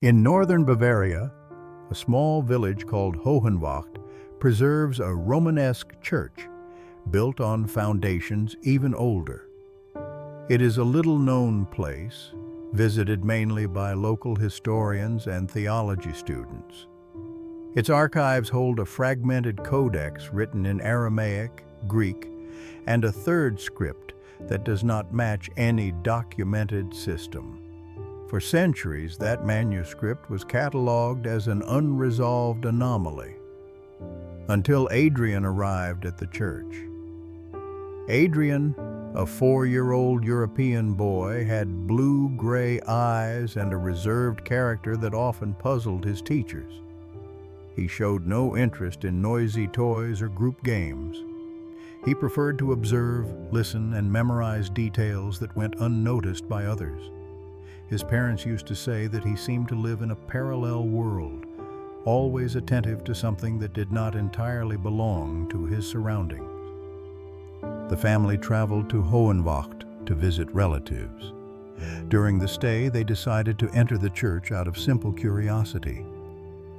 In northern Bavaria, a small village called Hohenwacht preserves a Romanesque church built on foundations even older. It is a little-known place, visited mainly by local historians and theology students. Its archives hold a fragmented codex written in Aramaic, Greek, and a third script that does not match any documented system. For centuries, that manuscript was catalogued as an unresolved anomaly, until Adrian arrived at the church. Adrian, a 4-year-old European boy, had blue-gray eyes and a reserved character that often puzzled his teachers. He showed no interest in noisy toys or group games. He preferred to observe, listen, and memorize details that went unnoticed by others. His parents used to say that he seemed to live in a parallel world, always attentive to something that did not entirely belong to his surroundings. The family traveled to Hohenwacht to visit relatives. During the stay, they decided to enter the church out of simple curiosity.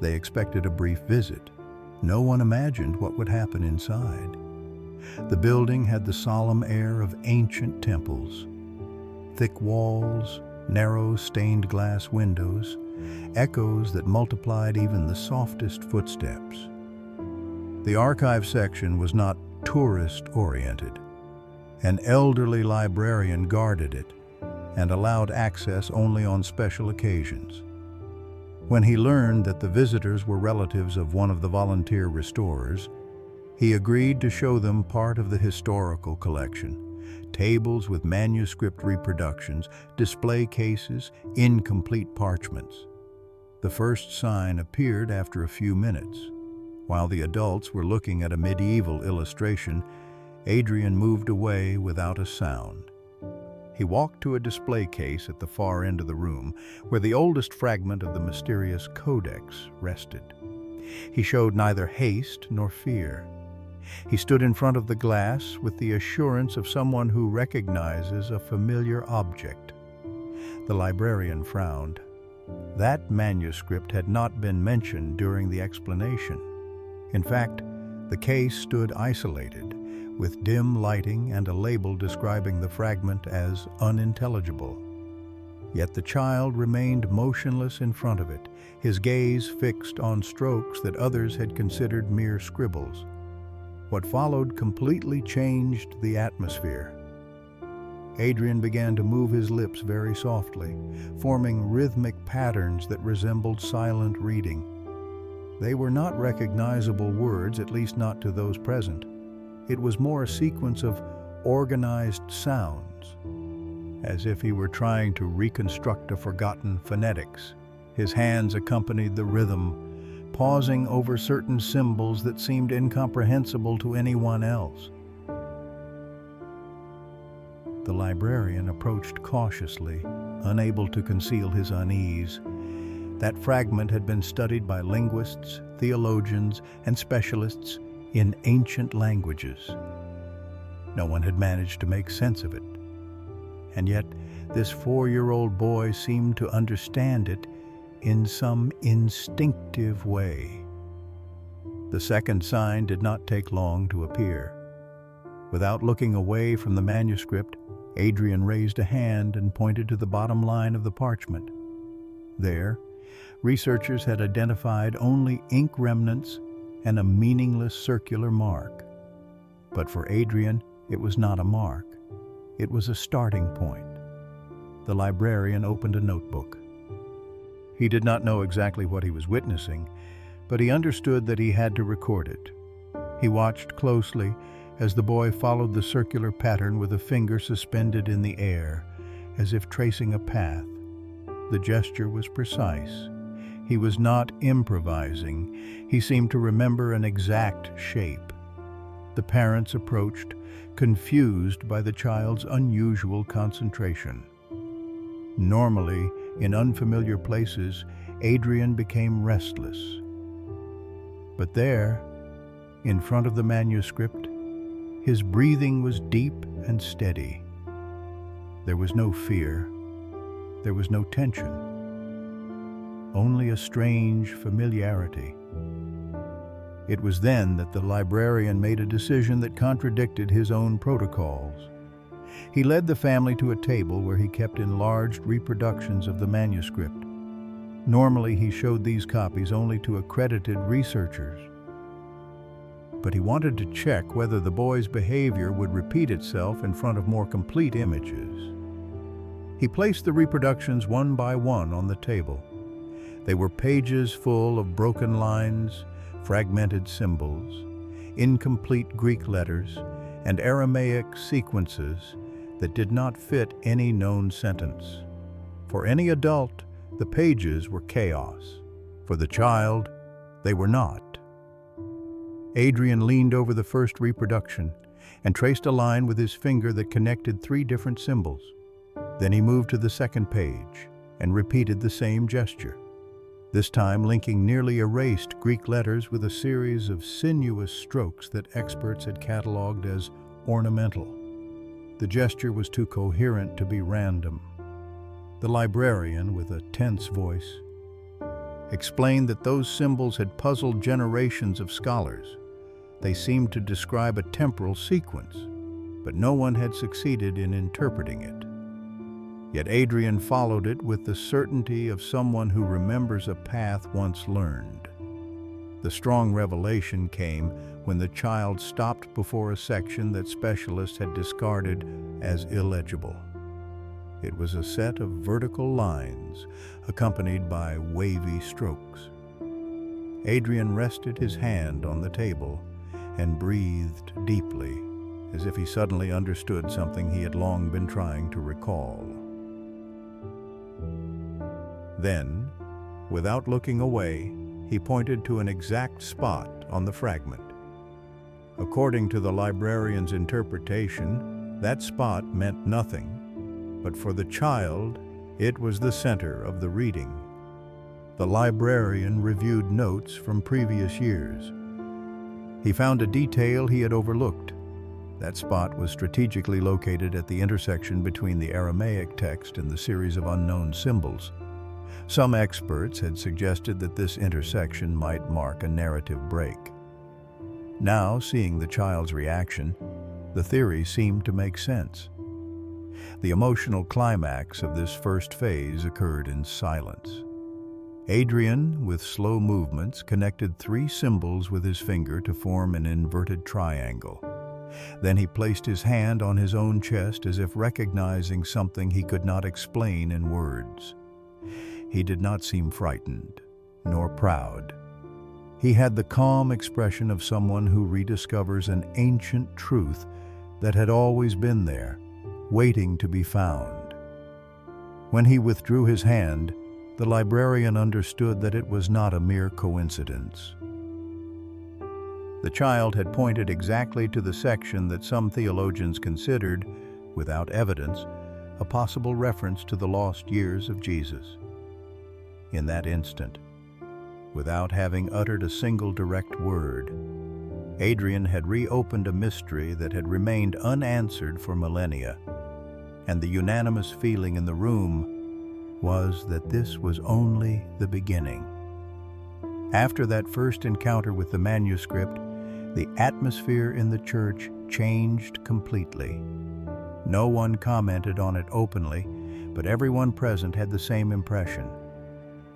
They expected a brief visit. No one imagined what would happen inside. The building had the solemn air of ancient temples. Thick walls, narrow stained glass windows, echoes that multiplied even the softest footsteps. The archive section was not tourist-oriented. An elderly librarian guarded it and allowed access only on special occasions. When he learned that the visitors were relatives of one of the volunteer restorers, he agreed to show them part of the historical collection: tables with manuscript reproductions, display cases, incomplete parchments. The first sign appeared after a few minutes. While the adults were looking at a medieval illustration, Adrian moved away without a sound. He walked to a display case at the far end of the room, where the oldest fragment of the mysterious codex rested. He showed neither haste nor fear. He stood in front of the glass with the assurance of someone who recognizes a familiar object. The librarian frowned. That manuscript had not been mentioned during the explanation. In fact, the case stood isolated, with dim lighting and a label describing the fragment as unintelligible. Yet the child remained motionless in front of it, his gaze fixed on strokes that others had considered mere scribbles. What followed completely changed the atmosphere. Adrian began to move his lips very softly, forming rhythmic patterns that resembled silent reading. They were not recognizable words, at least not to those present. It was more a sequence of organized sounds, as if he were trying to reconstruct a forgotten phonetics. His hands accompanied the rhythm, pausing over certain symbols that seemed incomprehensible to anyone else. The librarian approached cautiously, unable to conceal his unease. That fragment had been studied by linguists, theologians, and specialists in ancient languages. No one had managed to make sense of it. And yet, this 4-year-old boy seemed to understand it in some instinctive way. The second sign did not take long to appear. Without looking away from the manuscript, Adrian raised a hand and pointed to the bottom line of the parchment. There, researchers had identified only ink remnants and a meaningless circular mark. But for Adrian, it was not a mark. It was a starting point. The librarian opened a notebook. He did not know exactly what he was witnessing, but he understood that he had to record it. He watched closely as the boy followed the circular pattern with a finger suspended in the air, as if tracing a path. The gesture was precise. He was not improvising. He seemed to remember an exact shape. The parents approached, confused by the child's unusual concentration. Normally, in unfamiliar places, Adrian became restless. But there, in front of the manuscript, his breathing was deep and steady. There was no fear. There was no tension. only a strange familiarity. It was then that the librarian made a decision that contradicted his own protocols. He led the family to a table where he kept enlarged reproductions of the manuscript. Normally, he showed these copies only to accredited researchers. But he wanted to check whether the boy's behavior would repeat itself in front of more complete images. He placed the reproductions one by one on the table. They were pages full of broken lines, fragmented symbols, incomplete Greek letters, and Aramaic sequences that did not fit any known sentence. For any adult, the pages were chaos. For the child, they were not. Adrian leaned over the first reproduction and traced a line with his finger that connected 3 different symbols. Then he moved to the second page and repeated the same gesture, this time linking nearly erased Greek letters with a series of sinuous strokes that experts had catalogued as ornamental. The gesture was too coherent to be random. The librarian, with a tense voice, explained that those symbols had puzzled generations of scholars. They seemed to describe a temporal sequence, but no one had succeeded in interpreting it. Yet Adrian followed it with the certainty of someone who remembers a path once learned. The strong revelation came when the child stopped before a section that specialists had discarded as illegible. It was a set of vertical lines accompanied by wavy strokes. Adrian rested his hand on the table and breathed deeply, as if he suddenly understood something he had long been trying to recall. Then, without looking away, he pointed to an exact spot on the fragment. According to the librarian's interpretation, that spot meant nothing, but for the child, it was the center of the reading. The librarian reviewed notes from previous years. He found a detail he had overlooked. That spot was strategically located at the intersection between the Aramaic text and the series of unknown symbols. Some experts had suggested that this intersection might mark a narrative break. Now, seeing the child's reaction, the theory seemed to make sense. The emotional climax of this first phase occurred in silence. Adrian, with slow movements, connected 3 symbols with his finger to form an inverted triangle. Then he placed his hand on his own chest as if recognizing something he could not explain in words. He did not seem frightened, nor proud. He had the calm expression of someone who rediscovers an ancient truth that had always been there, waiting to be found. When he withdrew his hand, the librarian understood that it was not a mere coincidence. The child had pointed exactly to the section that some theologians considered, without evidence, a possible reference to the lost years of Jesus. In that instant, without having uttered a single direct word, Adrian had reopened a mystery that had remained unanswered for millennia, and the unanimous feeling in the room was that this was only the beginning. After that first encounter with the manuscript, the atmosphere in the church changed completely. No one commented on it openly, but everyone present had the same impression.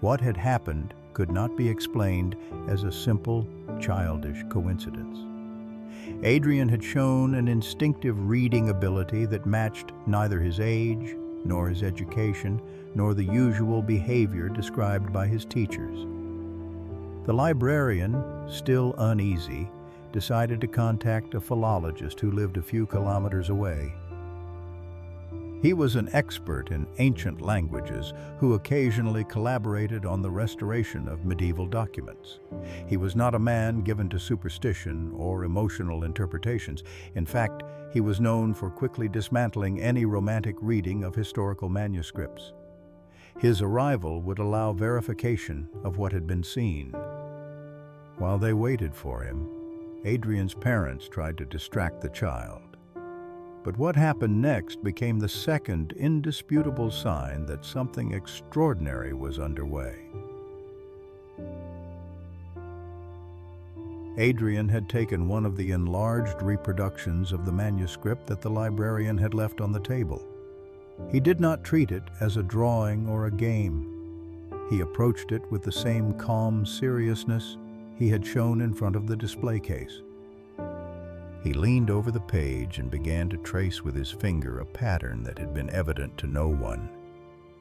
What had happened could not be explained as a simple, childish coincidence. Adrian had shown an instinctive reading ability that matched neither his age, nor his education, nor the usual behavior described by his teachers. The librarian, still uneasy, decided to contact a philologist who lived a few kilometers away. He was an expert in ancient languages who occasionally collaborated on the restoration of medieval documents. He was not a man given to superstition or emotional interpretations. In fact, he was known for quickly dismantling any romantic reading of historical manuscripts. His arrival would allow verification of what had been seen. While they waited for him, Adrian's parents tried to distract the child. But what happened next became the 2nd indisputable sign that something extraordinary was underway. Adrian had taken one of the enlarged reproductions of the manuscript that the librarian had left on the table. He did not treat it as a drawing or a game. He approached it with the same calm seriousness he had shown in front of the display case. He leaned over the page and began to trace with his finger a pattern that had been evident to no one.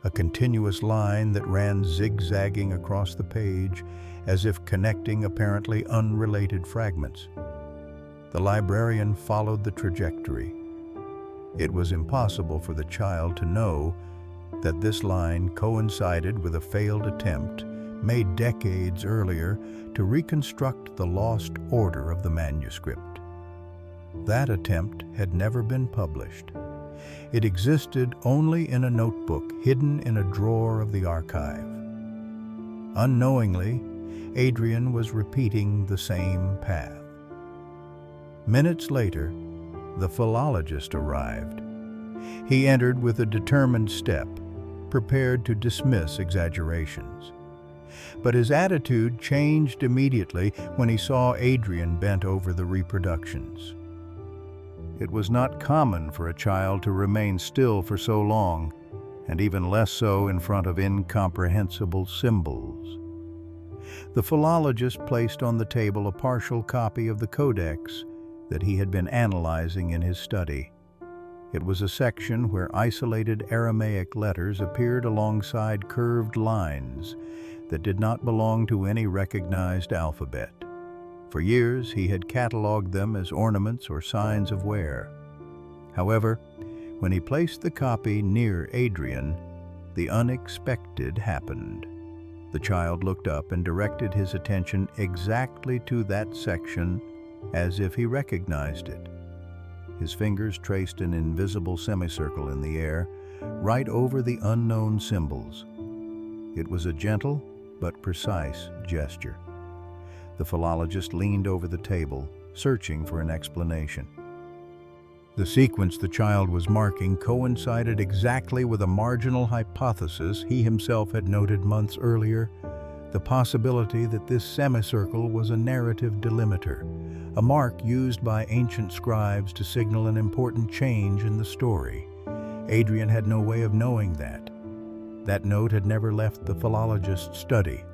A continuous line that ran zigzagging across the page as if connecting apparently unrelated fragments. The librarian followed the trajectory. It was impossible for the child to know that this line coincided with a failed attempt made decades earlier to reconstruct the lost order of the manuscript. That attempt had never been published. It existed only in a notebook hidden in a drawer of the archive. Unknowingly, Adrian was repeating the same path. Minutes later, the philologist arrived. He entered with a determined step, prepared to dismiss exaggerations. But his attitude changed immediately when he saw Adrian bent over the reproductions. It was not common for a child to remain still for so long, and even less so in front of incomprehensible symbols. The philologist placed on the table a partial copy of the codex that he had been analyzing in his study. It was a section where isolated Aramaic letters appeared alongside curved lines that did not belong to any recognized alphabet. For years, he had cataloged them as ornaments or signs of wear. However, when he placed the copy near Adrian, the unexpected happened. The child looked up and directed his attention exactly to that section as if he recognized it. His fingers traced an invisible semicircle in the air, right over the unknown symbols. It was a gentle but precise gesture. The philologist leaned over the table, searching for an explanation. The sequence the child was marking coincided exactly with a marginal hypothesis he himself had noted months earlier, the possibility that this semicircle was a narrative delimiter, a mark used by ancient scribes to signal an important change in the story. Adrian had no way of knowing that. That note had never left the philologist's study.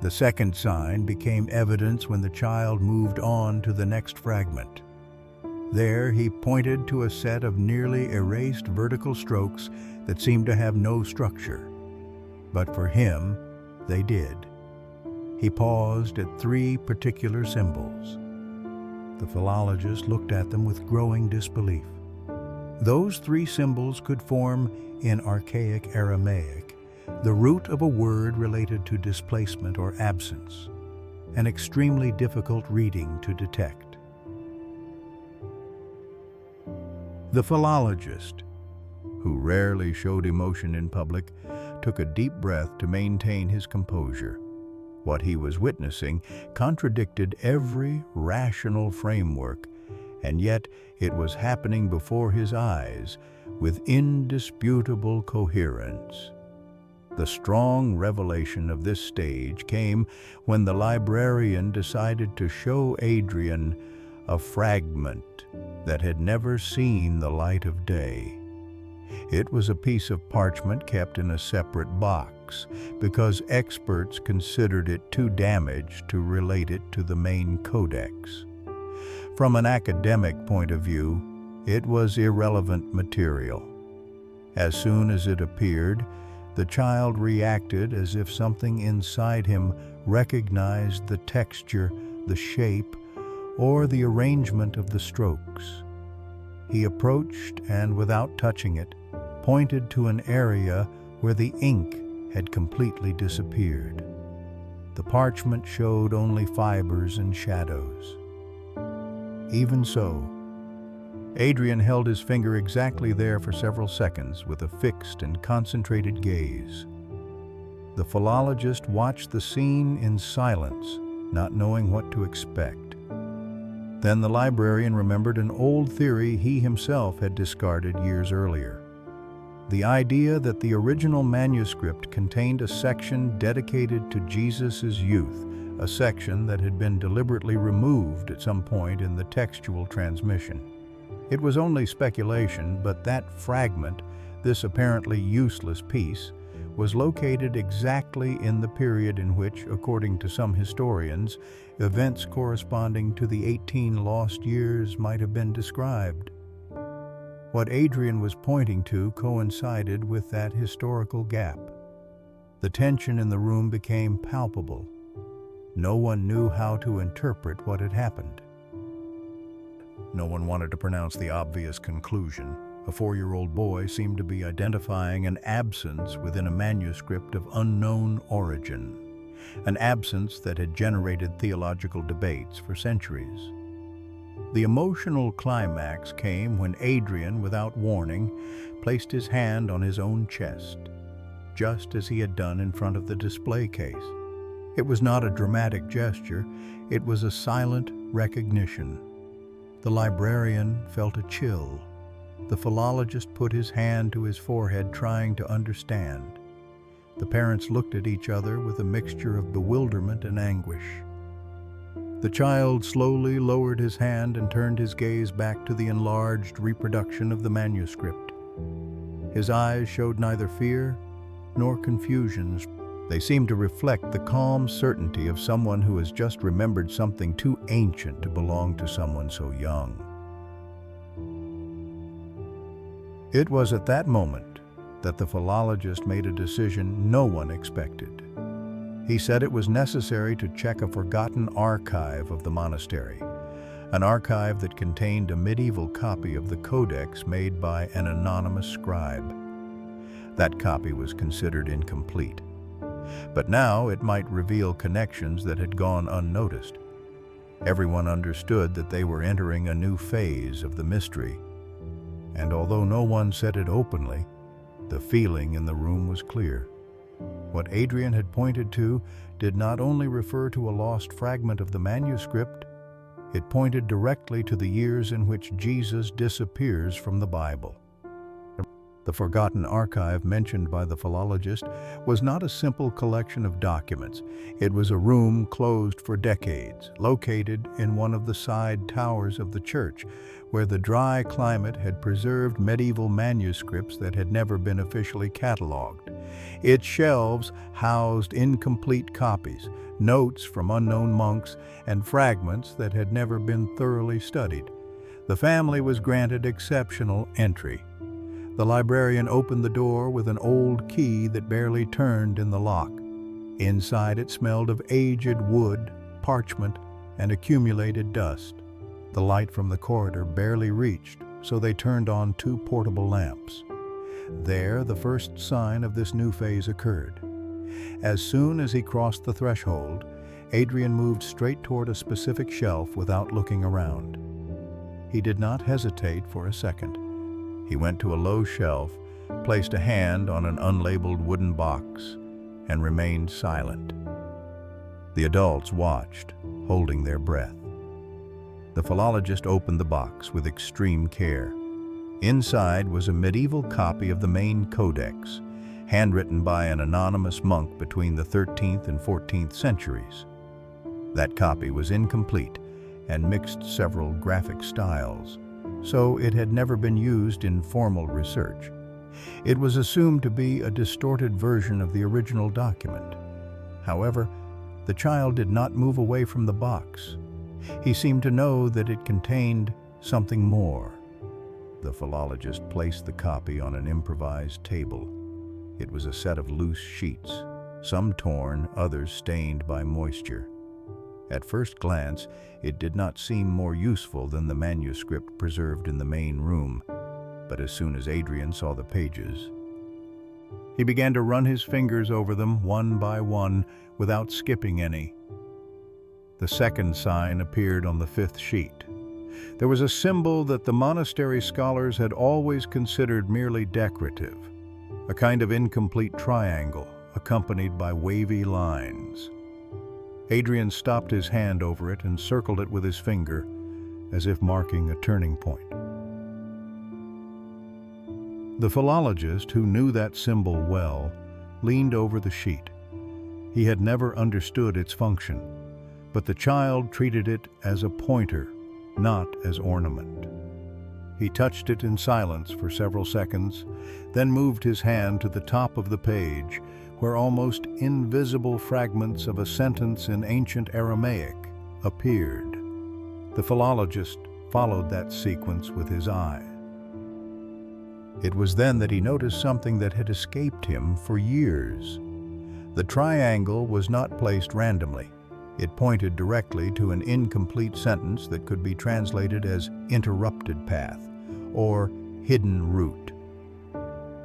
The second sign became evidence when the child moved on to the next fragment. There, he pointed to a set of nearly erased vertical strokes that seemed to have no structure. But for him, they did. He paused at 3 particular symbols. The philologist looked at them with growing disbelief. Those 3 symbols could form, in archaic Aramaic, the root of a word related to displacement or absence, an extremely difficult reading to detect. The philologist, who rarely showed emotion in public, took a deep breath to maintain his composure. What he was witnessing contradicted every rational framework, and yet it was happening before his eyes with indisputable coherence. The strong revelation of this stage came when the librarian decided to show Adrian a fragment that had never seen the light of day. It was a piece of parchment kept in a separate box because experts considered it too damaged to relate it to the main codex. From an academic point of view, it was irrelevant material. As soon as it appeared, the child reacted as if something inside him recognized the texture, the shape, or the arrangement of the strokes. He approached and, without touching it, pointed to an area where the ink had completely disappeared. The parchment showed only fibers and shadows. Even so, Adrian held his finger exactly there for several seconds with a fixed and concentrated gaze. The philologist watched the scene in silence, not knowing what to expect. Then the librarian remembered an old theory he himself had discarded years earlier. The idea that the original manuscript contained a section dedicated to Jesus' youth, a section that had been deliberately removed at some point in the textual transmission. It was only speculation, but that fragment, this apparently useless piece, was located exactly in the period in which, according to some historians, events corresponding to the 18 lost years might have been described. What Adrian was pointing to coincided with that historical gap. The tension in the room became palpable. No one knew how to interpret what had happened. No one wanted to pronounce the obvious conclusion. A 4-year-old boy seemed to be identifying an absence within a manuscript of unknown origin, an absence that had generated theological debates for centuries. The emotional climax came when Adrian, without warning, placed his hand on his own chest, just as he had done in front of the display case. It was not a dramatic gesture, it was a silent recognition. The librarian felt a chill. The philologist put his hand to his forehead, trying to understand. The parents looked at each other with a mixture of bewilderment and anguish. The child slowly lowered his hand and turned his gaze back to the enlarged reproduction of the manuscript. His eyes showed neither fear nor confusion. They seemed to reflect the calm certainty of someone who has just remembered something too ancient to belong to someone so young. It was at that moment that the philologist made a decision no one expected. He said it was necessary to check a forgotten archive of the monastery, an archive that contained a medieval copy of the codex made by an anonymous scribe. That copy was considered incomplete, but now it might reveal connections that had gone unnoticed. Everyone understood that they were entering a new phase of the mystery, and although no one said it openly, the feeling in the room was clear. What Adrian had pointed to did not only refer to a lost fragment of the manuscript, it pointed directly to the years in which Jesus disappears from the Bible. The forgotten archive mentioned by the philologist was not a simple collection of documents. It was a room closed for decades, located in one of the side towers of the church, where the dry climate had preserved medieval manuscripts that had never been officially catalogued. Its shelves housed incomplete copies, notes from unknown monks, and fragments that had never been thoroughly studied. The family was granted exceptional entry. The librarian opened the door with an old key that barely turned in the lock. Inside it smelled of aged wood, parchment, and accumulated dust. The light from the corridor barely reached, so they turned on 2 portable lamps. There, the first sign of this new phase occurred. As soon as he crossed the threshold, Adrian moved straight toward a specific shelf without looking around. He did not hesitate for a second. He went to a low shelf, placed a hand on an unlabeled wooden box, and remained silent. The adults watched, holding their breath. The philologist opened the box with extreme care. Inside was a medieval copy of the main codex, handwritten by an anonymous monk between the 13th and 14th centuries. That copy was incomplete and mixed several graphic styles, so it had never been used in formal research. It was assumed to be a distorted version of the original document. However, the child did not move away from the box. He seemed to know that it contained something more. The philologist placed the copy on an improvised table. It was a set of loose sheets, some torn, others stained by moisture. At first glance, it did not seem more useful than the manuscript preserved in the main room, but as soon as Adrian saw the pages, he began to run his fingers over them one by one without skipping any. The second sign appeared on the 5th sheet. There was a symbol that the monastery scholars had always considered merely decorative, a kind of incomplete triangle accompanied by wavy lines. Adrian stopped his hand over it and circled it with his finger, as if marking a turning point. The philologist, who knew that symbol well, leaned over the sheet. He had never understood its function, but the child treated it as a pointer, not as ornament. He touched it in silence for several seconds, then moved his hand to the top of the page, where almost invisible fragments of a sentence in ancient Aramaic appeared. The philologist followed that sequence with his eye. It was then that he noticed something that had escaped him for years. The triangle was not placed randomly. It pointed directly to an incomplete sentence that could be translated as interrupted path or hidden route.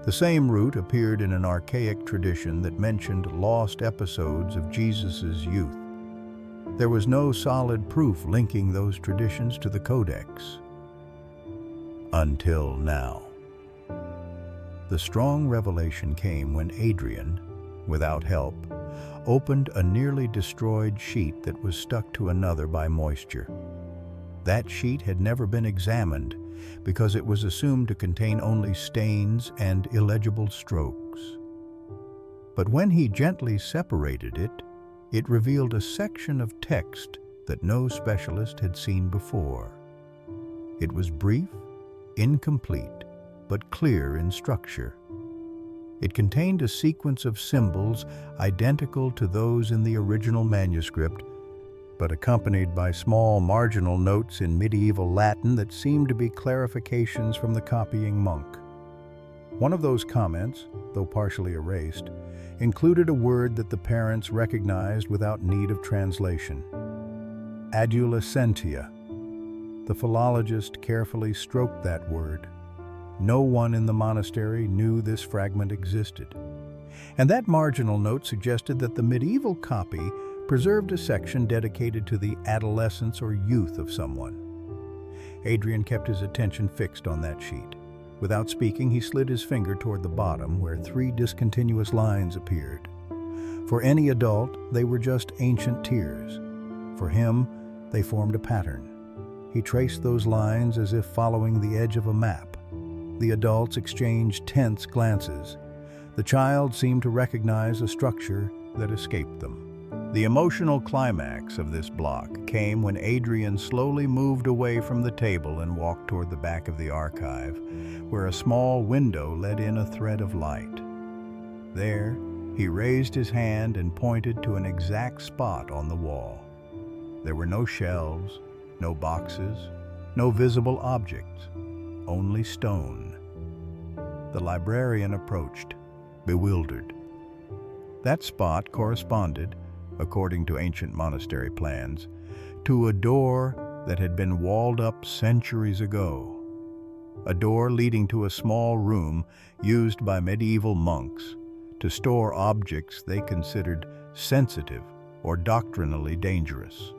The same route appeared in an archaic tradition that mentioned lost episodes of Jesus' youth. There was no solid proof linking those traditions to the Codex. Until now. The strong revelation came when Adrian, without help, opened a nearly destroyed sheet that was stuck to another by moisture. That sheet had never been examined because it was assumed to contain only stains and illegible strokes. But when he gently separated it, it revealed a section of text that no specialist had seen before. It was brief, incomplete, but clear in structure. It contained a sequence of symbols identical to those in the original manuscript, but accompanied by small marginal notes in medieval Latin that seemed to be clarifications from the copying monk. One of those comments, though partially erased, included a word that the parents recognized without need of translation: adolescentia. The philologist carefully stroked that word. No one in the monastery knew this fragment existed. And that marginal note suggested that the medieval copy preserved a section dedicated to the adolescence or youth of someone. Adrian kept his attention fixed on that sheet. Without speaking, he slid his finger toward the bottom, where 3 discontinuous lines appeared. For any adult, they were just ancient tears. For him, they formed a pattern. He traced those lines as if following the edge of a map. The adults exchanged tense glances. The child seemed to recognize a structure that escaped them. The emotional climax of this block came when Adrian slowly moved away from the table and walked toward the back of the archive, where a small window let in a thread of light. There, he raised his hand and pointed to an exact spot on the wall. There were no shelves, no boxes, no visible objects, only stone. The librarian approached, bewildered. That spot corresponded, according to ancient monastery plans, to a door that had been walled up centuries ago. A door leading to a small room used by medieval monks to store objects they considered sensitive or doctrinally dangerous.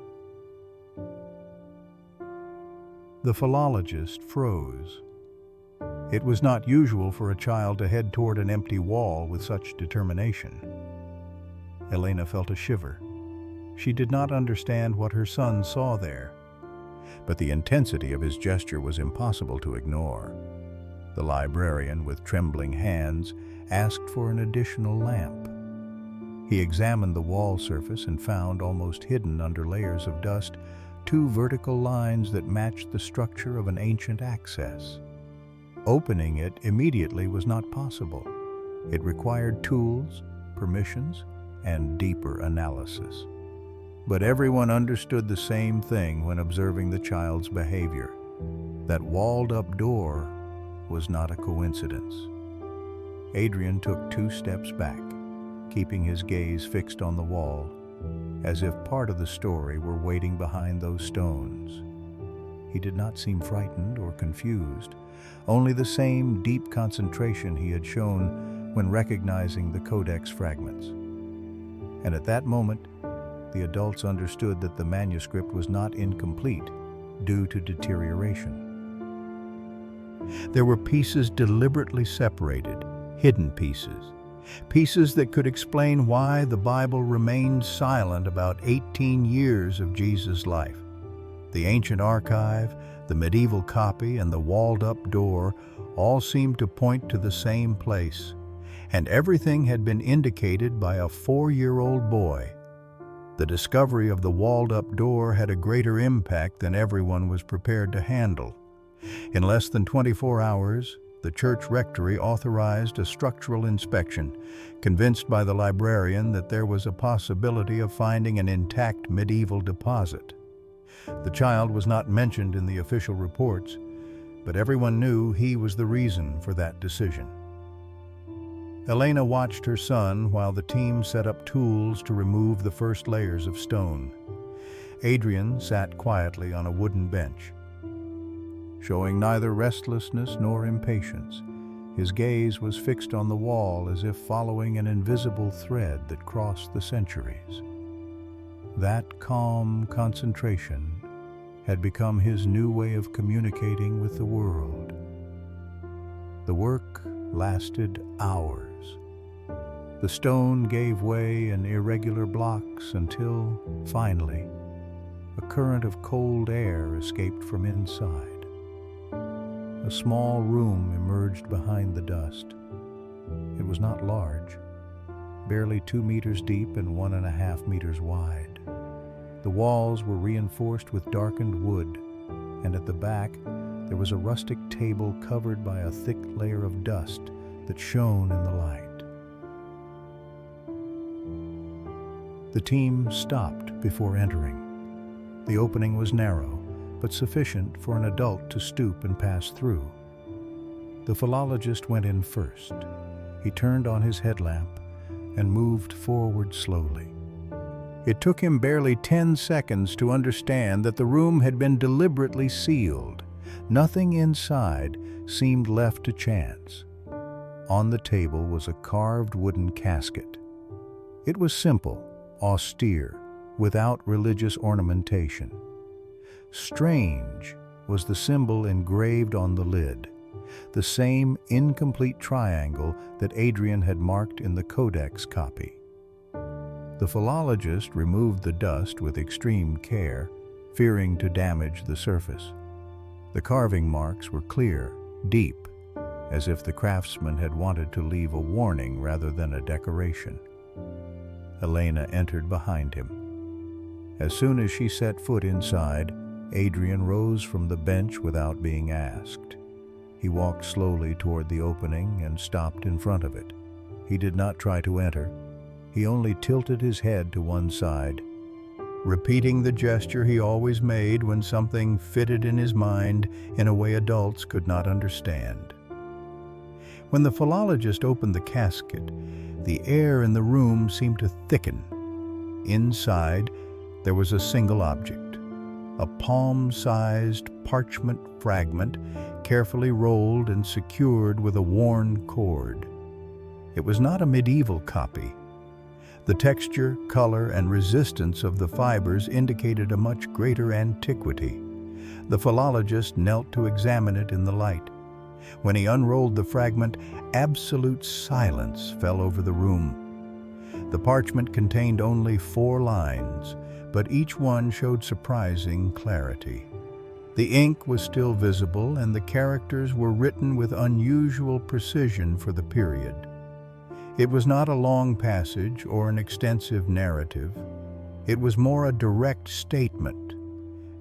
The philologist froze. It was not usual for a child to head toward an empty wall with such determination. Elena felt a shiver. She did not understand what her son saw there, but the intensity of his gesture was impossible to ignore. The librarian, with trembling hands, asked for an additional lamp. He examined the wall surface and found, almost hidden under layers of dust, 2 vertical lines that matched the structure of an ancient access. Opening it immediately was not possible. It required tools, permissions, and deeper analysis. But everyone understood the same thing when observing the child's behavior. That walled-up door was not a coincidence. Adrian took 2 steps back, keeping his gaze fixed on the wall, as if part of the story were waiting behind those stones. He did not seem frightened or confused, only the same deep concentration he had shown when recognizing the codex fragments. And at that moment, the adults understood that the manuscript was not incomplete due to deterioration. There were pieces deliberately separated, hidden pieces, pieces that could explain why the Bible remained silent about 18 years of Jesus' life. The ancient archive, the medieval copy, and the walled-up door all seemed to point to the same place, and everything had been indicated by a 4-year-old boy. The discovery of the walled-up door had a greater impact than everyone was prepared to handle. In less than 24 hours, the church rectory authorized a structural inspection, convinced by the librarian that there was a possibility of finding an intact medieval deposit. The child was not mentioned in the official reports, but everyone knew he was the reason for that decision. Elena watched her son while the team set up tools to remove the first layers of stone. Adrian sat quietly on a wooden bench, showing neither restlessness nor impatience. His gaze was fixed on the wall as if following an invisible thread that crossed the centuries. That calm concentration had become his new way of communicating with the world. The work lasted hours. The stone gave way in irregular blocks until, finally, a current of cold air escaped from inside. A small room emerged behind the dust. It was not large, barely 2 meters deep and 1.5 meters wide. The walls were reinforced with darkened wood, and at the back there was a rustic table covered by a thick layer of dust that shone in the light. The team stopped before entering. The opening was narrow, but sufficient for an adult to stoop and pass through. The philologist went in first. He turned on his headlamp and moved forward slowly. It took him barely 10 seconds to understand that the room had been deliberately sealed. Nothing inside seemed left to chance. On the table was a carved wooden casket. It was simple, austere, without religious ornamentation. Strange was the symbol engraved on the lid, the same incomplete triangle that Adrian had marked in the codex copy. The philologist removed the dust with extreme care, fearing to damage the surface. The carving marks were clear, deep, as if the craftsman had wanted to leave a warning rather than a decoration. Elena entered behind him. As soon as she set foot inside, Adrian rose from the bench without being asked. He walked slowly toward the opening and stopped in front of it. He did not try to enter. He only tilted his head to one side, repeating the gesture he always made when something fitted in his mind in a way adults could not understand. When the philologist opened the casket, the air in the room seemed to thicken. Inside, there was a single object, a palm-sized parchment fragment carefully rolled and secured with a worn cord. It was not a medieval copy. The texture, color, and resistance of the fibers indicated a much greater antiquity. The philologist knelt to examine it in the light. When he unrolled the fragment, absolute silence fell over the room. The parchment contained only 4 lines, but each one showed surprising clarity. The ink was still visible, and the characters were written with unusual precision for the period. It was not a long passage or an extensive narrative. It was more a direct statement,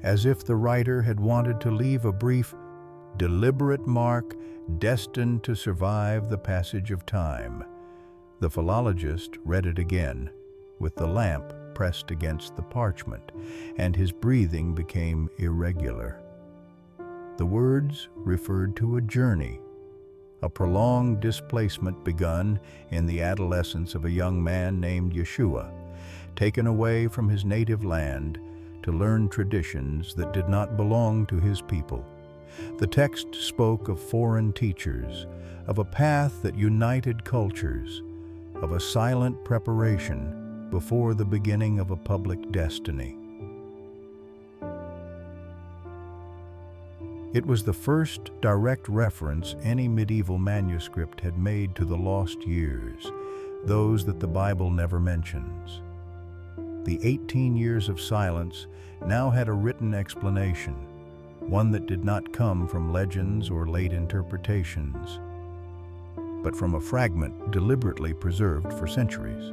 as if the writer had wanted to leave a brief, deliberate mark destined to survive the passage of time. The philologist read it again, with the lamp pressed against the parchment, and his breathing became irregular. The words referred to a journey, a prolonged displacement begun in the adolescence of a young man named Yeshua, taken away from his native land to learn traditions that did not belong to his people. The text spoke of foreign teachers, of a path that united cultures, of a silent preparation before the beginning of a public destiny. It was the first direct reference any medieval manuscript had made to the lost years, those that the Bible never mentions. The 18 years of silence now had a written explanation, one that did not come from legends or late interpretations, but from a fragment deliberately preserved for centuries.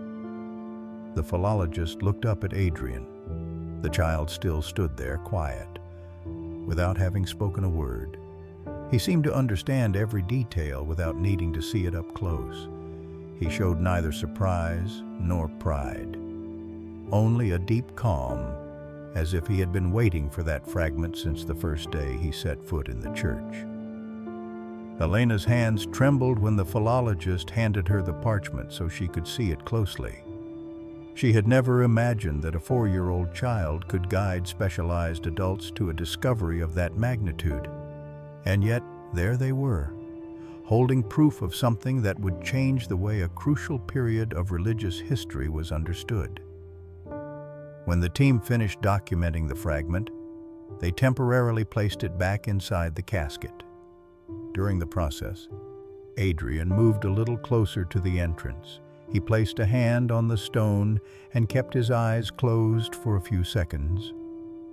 The philologist looked up at Adrian. The child still stood there, quiet, without having spoken a word. He seemed to understand every detail without needing to see it up close. He showed neither surprise nor pride, only a deep calm, as if he had been waiting for that fragment since the first day he set foot in the church. Elena's hands trembled when the philologist handed her the parchment so she could see it closely. She had never imagined that a 4-year-old child could guide specialized adults to a discovery of that magnitude. And yet, there they were, holding proof of something that would change the way a crucial period of religious history was understood. When the team finished documenting the fragment, they temporarily placed it back inside the casket. During the process, Adrian moved a little closer to the entrance. He placed a hand on the stone and kept his eyes closed for a few seconds.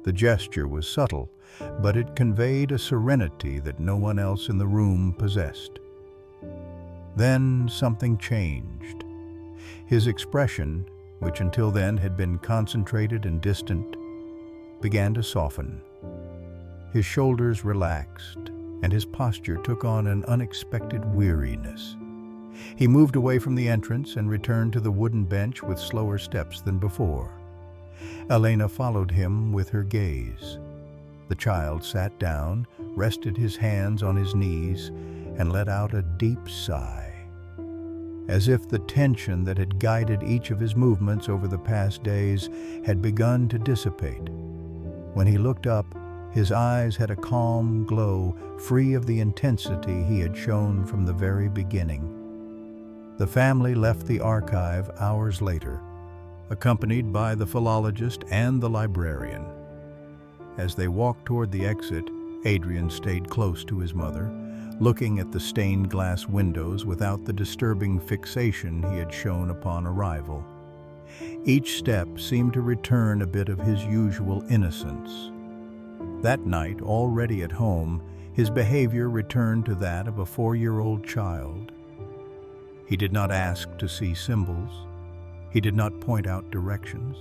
The gesture was subtle, but it conveyed a serenity that no one else in the room possessed. Then something changed. His expression, which until then had been concentrated and distant, began to soften. His shoulders relaxed, and his posture took on an unexpected weariness. He moved away from the entrance and returned to the wooden bench with slower steps than before. Elena followed him with her gaze. The child sat down, rested his hands on his knees, and let out a deep sigh, as if the tension that had guided each of his movements over the past days had begun to dissipate. When he looked up, his eyes had a calm glow, free of the intensity he had shown from the very beginning. The family left the archive hours later, accompanied by the philologist and the librarian. As they walked toward the exit, Adrian stayed close to his mother, looking at the stained glass windows without the disturbing fixation he had shown upon arrival. Each step seemed to return a bit of his usual innocence. That night, already at home, his behavior returned to that of a 4-year-old child. He did not ask to see symbols. He did not point out directions.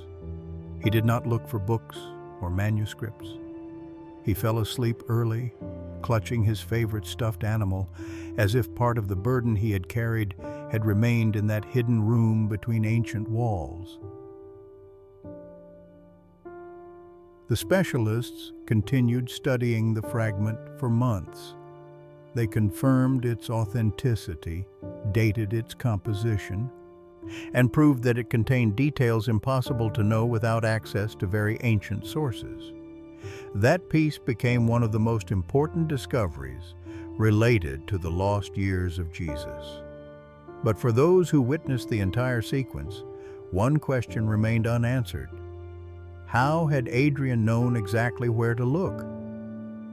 He did not look for books or manuscripts. He fell asleep early, clutching his favorite stuffed animal, as if part of the burden he had carried had remained in that hidden room between ancient walls. The specialists continued studying the fragment for months. They confirmed its authenticity, dated its composition, and proved that it contained details impossible to know without access to very ancient sources. That piece became one of the most important discoveries related to the lost years of Jesus. But for those who witnessed the entire sequence, one question remained unanswered. How had Adrian known exactly where to look?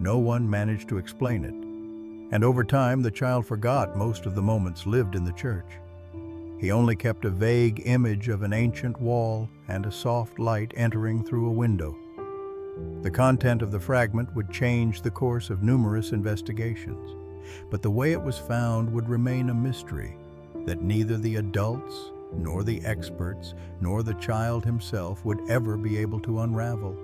No one managed to explain it, and over time the child forgot most of the moments lived in the church. He only kept a vague image of an ancient wall and a soft light entering through a window. The content of the fragment would change the course of numerous investigations, but the way it was found would remain a mystery that neither the adults, nor the experts, nor the child himself would ever be able to unravel.